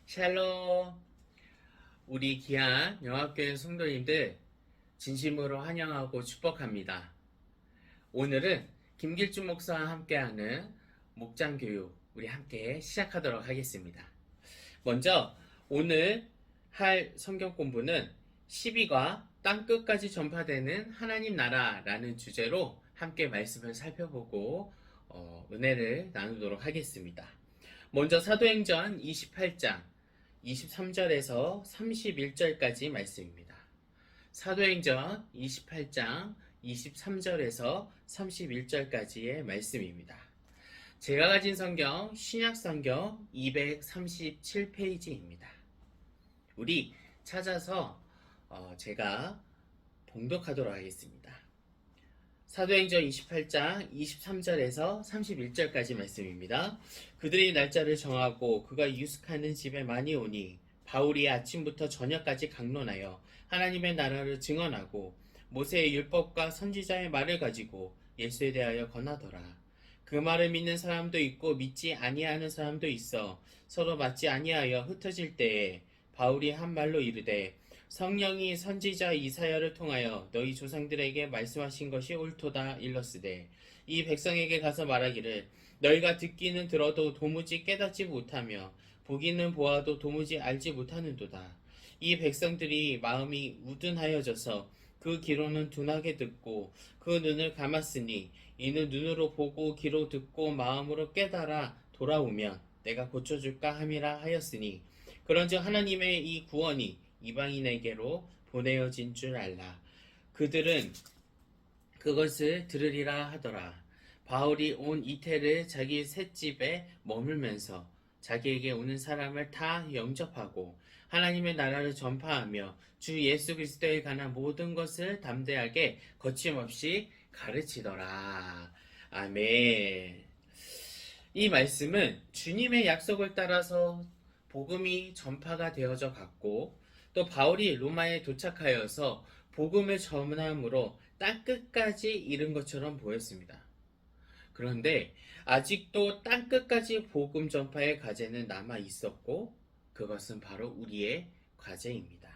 샬롬. 우리 귀한 영합교회 성도님들 진심으로 환영하고 축복합니다. 오늘은 김길준 목사와 함께하는 목장교육 우리 함께 시작하도록 하겠습니다. 먼저 오늘 할 성경 공부는 12과 땅끝까지 전파되는 하나님 나라라는 주제로 함께 말씀을 살펴보고 은혜를 나누도록 하겠습니다. 먼저 사도행전 28장 23절에서 31절까지 말씀입니다. 사도행전 28장 23절에서 31절까지의 말씀입니다. 제가 가진 성경 신약성경 237페이지입니다. 우리 찾아서 제가 봉독하도록 하겠습니다. 사도행전 28장 23절에서 31절까지 말씀입니다. 그들이 날짜를 정하고 그가 유숙하는 집에 많이 오니 바울이 아침부터 저녁까지 강론하여 하나님의 나라를 증언하고 모세의 율법과 선지자의 말을 가지고 예수에 대하여 권하더라. 그 말을 믿는 사람도 있고 믿지 아니하는 사람도 있어 서로 맞지 아니하여 흩어질 때에 바울이 한 말로 이르되 성령이 선지자 이사야를 통하여 너희 조상들에게 말씀하신 것이 옳도다 일렀으되 이 백성에게 가서 말하기를 너희가 듣기는 들어도 도무지 깨닫지 못하며 보기는 보아도 도무지 알지 못하는도다. 이 백성들이 마음이 우둔하여져서 그 귀로는 둔하게 듣고 그 눈을 감았으니 이는 눈으로 보고 귀로 듣고 마음으로 깨달아 돌아오면 내가 고쳐줄까 함이라 하였으니 그런즉 하나님의 이 구원이 이방인에게로 보내어진 줄 알라. 그들은 그것을 들으리라 하더라. 바울이 온 이태를 자기 셋집에 머물면서 자기에게 오는 사람을 다 영접하고 하나님의 나라를 전파하며 주 예수 그리스도에 관한 모든 것을 담대하게 거침없이 가르치더라. 아멘. 이 말씀은 주님의 약속을 따라서 복음이 전파가 되어져 갔고 또 바울이 로마에 도착하여서 복음을 전함으로 땅끝까지 이른 것처럼 보였습니다. 그런데 아직도 땅끝까지 복음 전파의 과제는 남아 있었고 그것은 바로 우리의 과제입니다.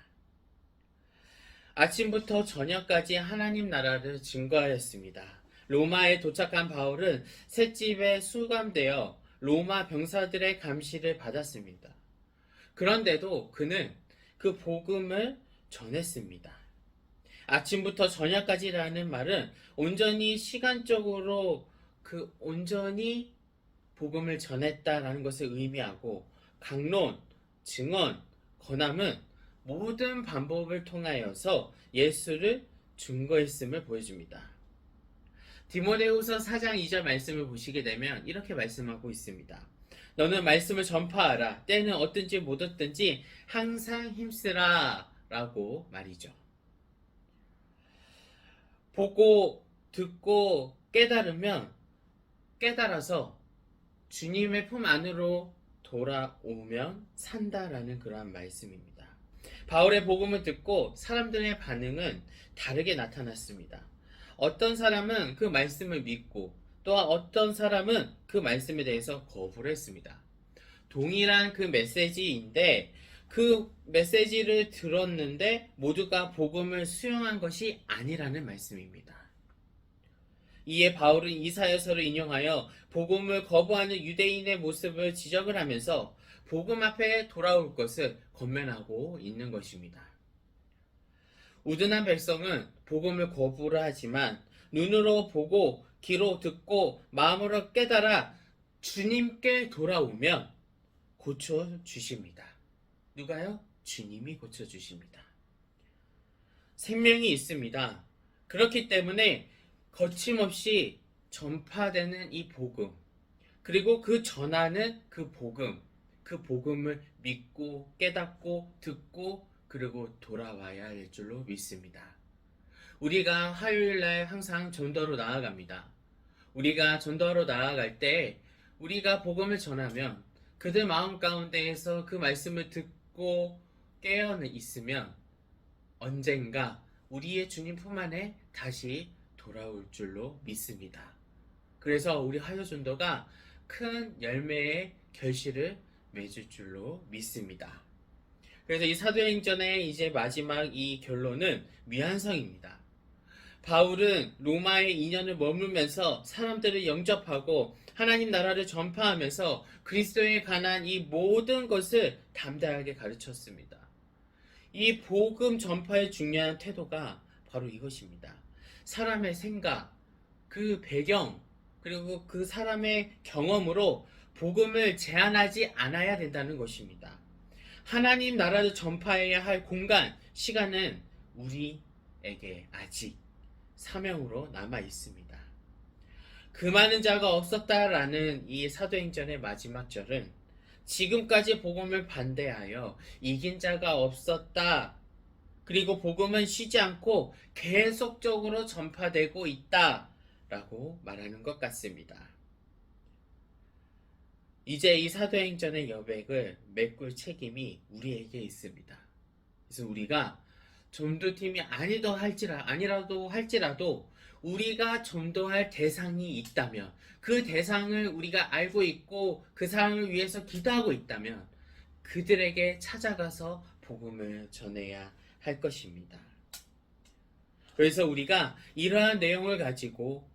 아침부터 저녁까지 하나님 나라를 증거하였습니다. 로마에 도착한 바울은 셋집에 수감되어 로마 병사들의 감시를 받았습니다. 그런데도 그는 그 복음을 전했습니다. 아침부터 저녁까지라는 말은 온전히 시간적으로 온전히 복음을 전했다라는 것을 의미하고 강론, 증언, 권함은 모든 방법을 통하여서 예수를 증거했음을 보여줍니다. 디모데후서 4장 2절 말씀을 보시게 되면 이렇게 말씀하고 있습니다. 너는 말씀을 전파하라. 때는 어든지 못 얻든지 항상 힘쓰라 라고 말이죠. 보고 듣고 깨달아서 주님의 품 안으로 돌아오면 산다라는 그러한 말씀입니다. 바울의 복음을 듣고 사람들의 반응은 다르게 나타났습니다. 어떤 사람은 그 말씀을 믿고 또한 어떤 사람은 그 말씀에 대해서 거부를 했습니다. 동일한 그 메시지인데 그 메시지를 들었는데 모두가 복음을 수용한 것이 아니라는 말씀입니다. 이에 바울은 이사야서를 인용하여 복음을 거부하는 유대인의 모습을 지적을 하면서 복음 앞에 돌아올 것을 권면하고 있는 것입니다. 우둔한 백성은 복음을 거부를 하지만 눈으로 보고 귀로 듣고 마음으로 깨달아 주님께 돌아오면 고쳐주십니다. 누가요? 주님이 고쳐주십니다. 생명이 있습니다. 그렇기 때문에 거침없이 전파되는 이 복음, 그리고 그 전하는 그 복음을 믿고 깨닫고 듣고 그리고 돌아와야 할 줄로 믿습니다. 우리가 화요일날 항상 전도로 나아갑니다. 우리가 전도하러 나아갈 때 우리가 복음을 전하면 그들 마음 가운데에서 그 말씀을 듣고 깨어 있으면 언젠가 우리의 주님 품 안에 다시 돌아올 줄로 믿습니다. 그래서 우리 화요전도가 큰 열매의 결실을 맺을 줄로 믿습니다. 그래서 이 사도행전의 이제 마지막 이 결론은 미완성입니다. 바울은 로마에 2년을 머물면서 사람들을 영접하고 하나님 나라를 전파하면서 그리스도에 관한 이 모든 것을 담대하게 가르쳤습니다. 이 복음 전파의 중요한 태도가 바로 이것입니다. 사람의 생각, 그 배경, 그리고 그 사람의 경험으로 복음을 제한하지 않아야 된다는 것입니다. 하나님 나라를 전파해야 할 공간, 시간은 우리에게 아직 사명으로 남아 있습니다. 그 많은 자가 없었다라는 이 사도행전의 마지막 절은 지금까지 복음을 반대하여 이긴 자가 없었다. 그리고 복음은 쉬지 않고 계속적으로 전파되고 있다라고 말하는 것 같습니다. 이제 이 사도행전의 여백을 메꿀 책임이 우리에게 있습니다. 그래서 우리가 전도팀이 아니라도 할지라도 우리가 전도할 대상이 있다면, 그 대상을 우리가 알고 있고 그 사람을 위해서 기도하고 있다면 그들에게 찾아가서 복음을 전해야 할 것입니다. 그래서 우리가 이러한 내용을 가지고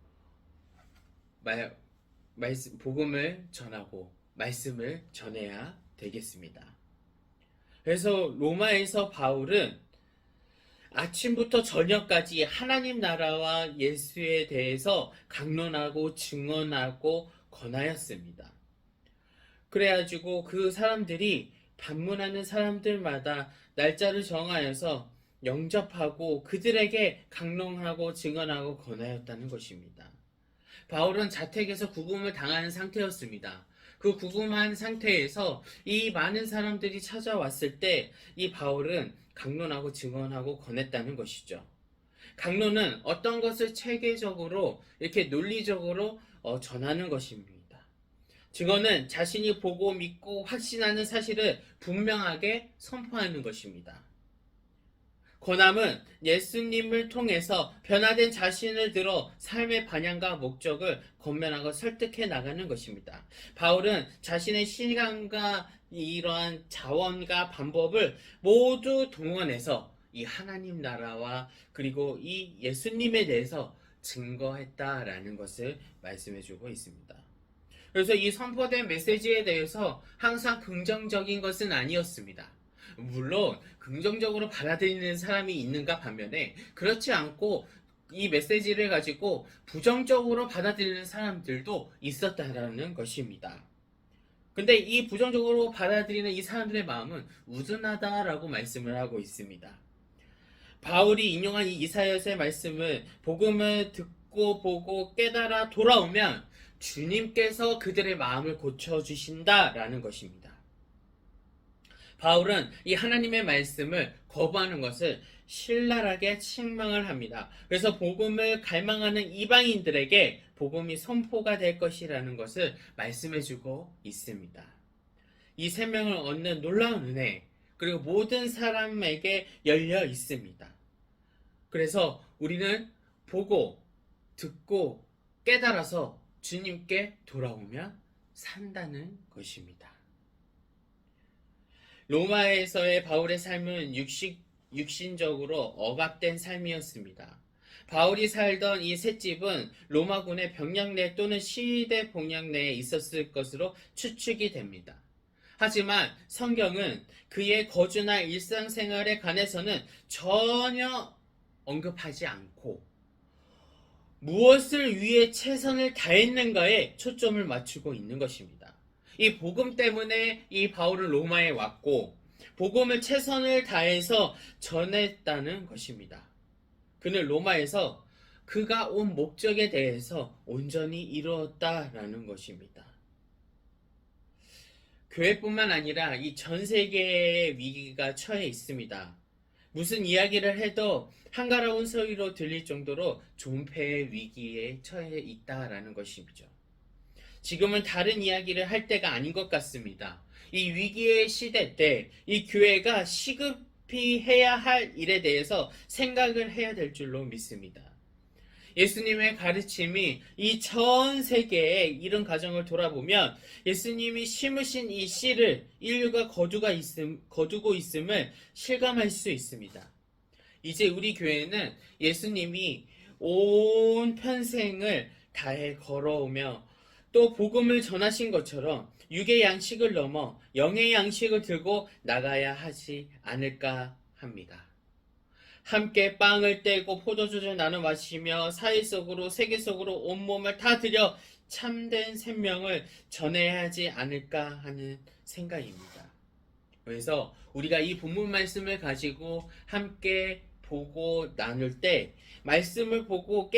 복음을 전하고 말씀을 전해야 되겠습니다. 그래서 로마에서 바울은 아침부터 저녁까지 하나님 나라와 예수에 대해서 강론하고 증언하고 권하였습니다. 그래가지고 그 사람들이 방문하는 사람들마다 날짜를 정하여서 영접하고 그들에게 강론하고 증언하고 권하였다는 것입니다. 바울은 자택에서 구금을 당하는 상태였습니다. 그 구금한 상태에서 이 많은 사람들이 찾아왔을 때 이 바울은 강론하고 증언하고 권했다는 것이죠. 강론은 어떤 것을 체계적으로 이렇게 논리적으로 전하는 것입니다. 증언은 자신이 보고 믿고 확신하는 사실을 분명하게 선포하는 것입니다. 권함은 예수님을 통해서 변화된 자신을 들어 삶의 방향과 목적을 권면하고 설득해 나가는 것입니다. 바울은 자신의 시간과 이러한 자원과 방법을 모두 동원해서 이 하나님 나라와 그리고 이 예수님에 대해서 증거했다라는 것을 말씀해주고 있습니다. 그래서 이 선포된 메시지에 대해서 항상 긍정적인 것은 아니었습니다. 물론 긍정적으로 받아들이는 사람이 있는가 반면에 그렇지 않고 이 메시지를 가지고 부정적으로 받아들이는 사람들도 있었다라는 것입니다. 근데 이 부정적으로 받아들이는 이 사람들의 마음은 우둔하다라고 말씀을 하고 있습니다. 바울이 인용한 이 이사야서의 말씀을 복음을 듣고 보고 깨달아 돌아오면 주님께서 그들의 마음을 고쳐주신다라는 것입니다. 바울은 이 하나님의 말씀을 거부하는 것을 신랄하게 책망을 합니다. 그래서 복음을 갈망하는 이방인들에게 복음이 선포가 될 것이라는 것을 말씀해주고 있습니다. 이 생명을 얻는 놀라운 은혜, 그리고 모든 사람에게 열려 있습니다. 그래서 우리는 보고 듣고 깨달아서 주님께 돌아오면 산다는 것입니다. 로마에서의 바울의 삶은 육신적으로 억압된 삶이었습니다. 바울이 살던 이 셋집은 로마군의 병력 내 또는 시대 복력 내에 있었을 것으로 추측이 됩니다. 하지만 성경은 그의 거주나 일상생활에 관해서는 전혀 언급하지 않고 무엇을 위해 최선을 다했는가에 초점을 맞추고 있는 것입니다. 이 복음 때문에 이 바울은 로마에 왔고 복음을 최선을 다해서 전했다는 것입니다. 그는 로마에서 그가 온 목적에 대해서 온전히 이루었다라는 것입니다. 교회뿐만 아니라 이 전 세계의 위기가 처해 있습니다. 무슨 이야기를 해도 한가로운 소리로 들릴 정도로 존폐의 위기에 처해 있다라는 것이죠. 지금은 다른 이야기를 할 때가 아닌 것 같습니다. 이 위기의 시대 때 이 교회가 시급히 해야 할 일에 대해서 생각을 해야 될 줄로 믿습니다. 예수님의 가르침이 이 전 세계의 이런 가정을 돌아보면 예수님이 심으신 이 씨를 인류가 거두고 있음을 실감할 수 있습니다. 이제 우리 교회는 예수님이 온 편생을 다해 걸어오며 또 복음을 전하신 것처럼 육의 양식을 넘어 영의 양식을 들고 나가야 하지 않을까 합니다. 함께 빵을 떼고 포도주를 나눠 마시며 사회 속으로 세계 속으로 온몸을 다 들여 참된 생명을 전해야 하지 않을까 하는 생각입니다. 그래서 우리가 이 본문 말씀을 가지고 함께 보고 나눌 때 말씀을 보고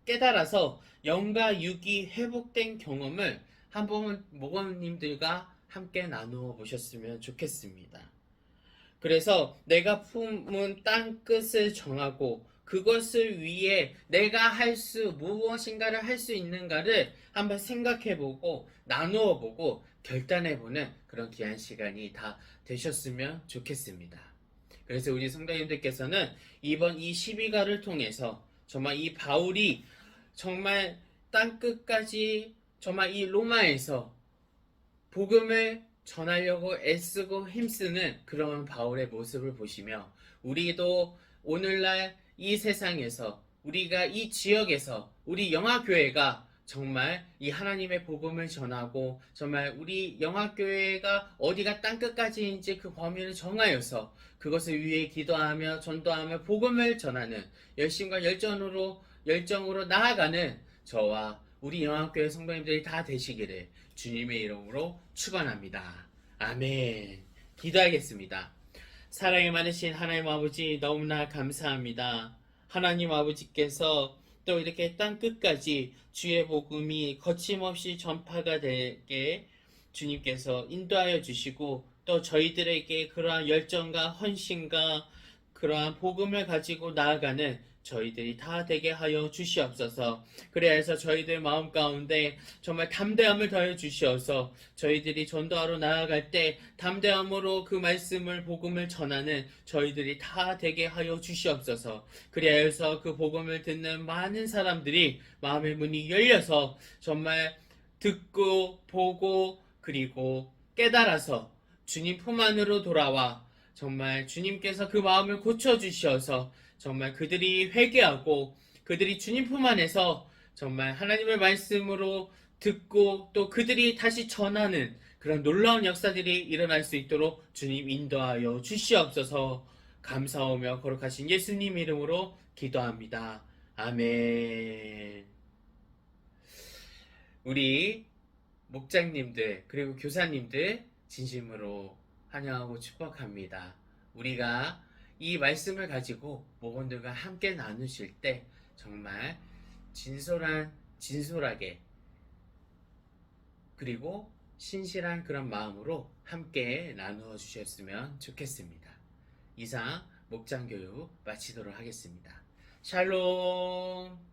깨달아서 영과 육이 회복된 경험을 한번 목원님들과 함께 나누어 보셨으면 좋겠습니다. 그래서 내가 품은 땅 끝을 정하고 그것을 위해 내가 무엇인가를 할 수 있는가를 한번 생각해보고 나누어보고 결단해보는 그런 귀한 시간이 다 되셨으면 좋겠습니다. 그래서 우리 성도님들께서는 이번 이 12가를 통해서 정말 이 바울이 정말 땅 끝까지 정말 이 로마에서 복음을 전하려고 애쓰고 힘쓰는 그런 바울의 모습을 보시며 우리도 오늘날 이 세상에서 우리가 이 지역에서 우리 영화교회가 정말 이 하나님의 복음을 전하고 정말 우리 영화교회가 어디가 땅끝까지인지 그 범위를 정하여서 그것을 위해 기도하며 전도하며 복음을 전하는 열심과 열정으로 나아가는 저와 우리 영화교회 성도님들이 다 되시기를 주님의 이름으로 축원합니다. 아멘. 기도하겠습니다. 사랑이 많으신 하나님 아버지 너무나 감사합니다. 하나님 아버지께서 또 이렇게 땅 끝까지 주의 복음이 거침없이 전파가 되게 주님께서 인도하여 주시고 또 저희들에게 그러한 열정과 헌신과 그러한 복음을 가지고 나아가는 저희들이 다 되게 하여 주시옵소서. 그래서 저희들 마음 가운데 정말 담대함을 더해 주시어서 저희들이 전도하러 나아갈 때 담대함으로 그 말씀을 복음을 전하는 저희들이 다 되게 하여 주시옵소서. 그래서 그 복음을 듣는 많은 사람들이 마음의 문이 열려서 정말 듣고 보고 그리고 깨달아서 주님 품 안으로 돌아와 정말 주님께서 그 마음을 고쳐주셔서 정말 그들이 회개하고 그들이 주님 품 안에서 정말 하나님의 말씀으로 듣고 또 그들이 다시 전하는 그런 놀라운 역사들이 일어날 수 있도록 주님 인도하여 주시옵소서. 감사하며 거룩하신 예수님 이름으로 기도합니다. 아멘. 우리 목장님들 그리고 교사님들 진심으로 환영하고 축복합니다. 우리가 이 말씀을 가지고 목원들과 함께 나누실 때 정말 진솔하게 그리고 신실한 그런 마음으로 함께 나누어 주셨으면 좋겠습니다. 이상 목장교육 마치도록 하겠습니다. 샬롬.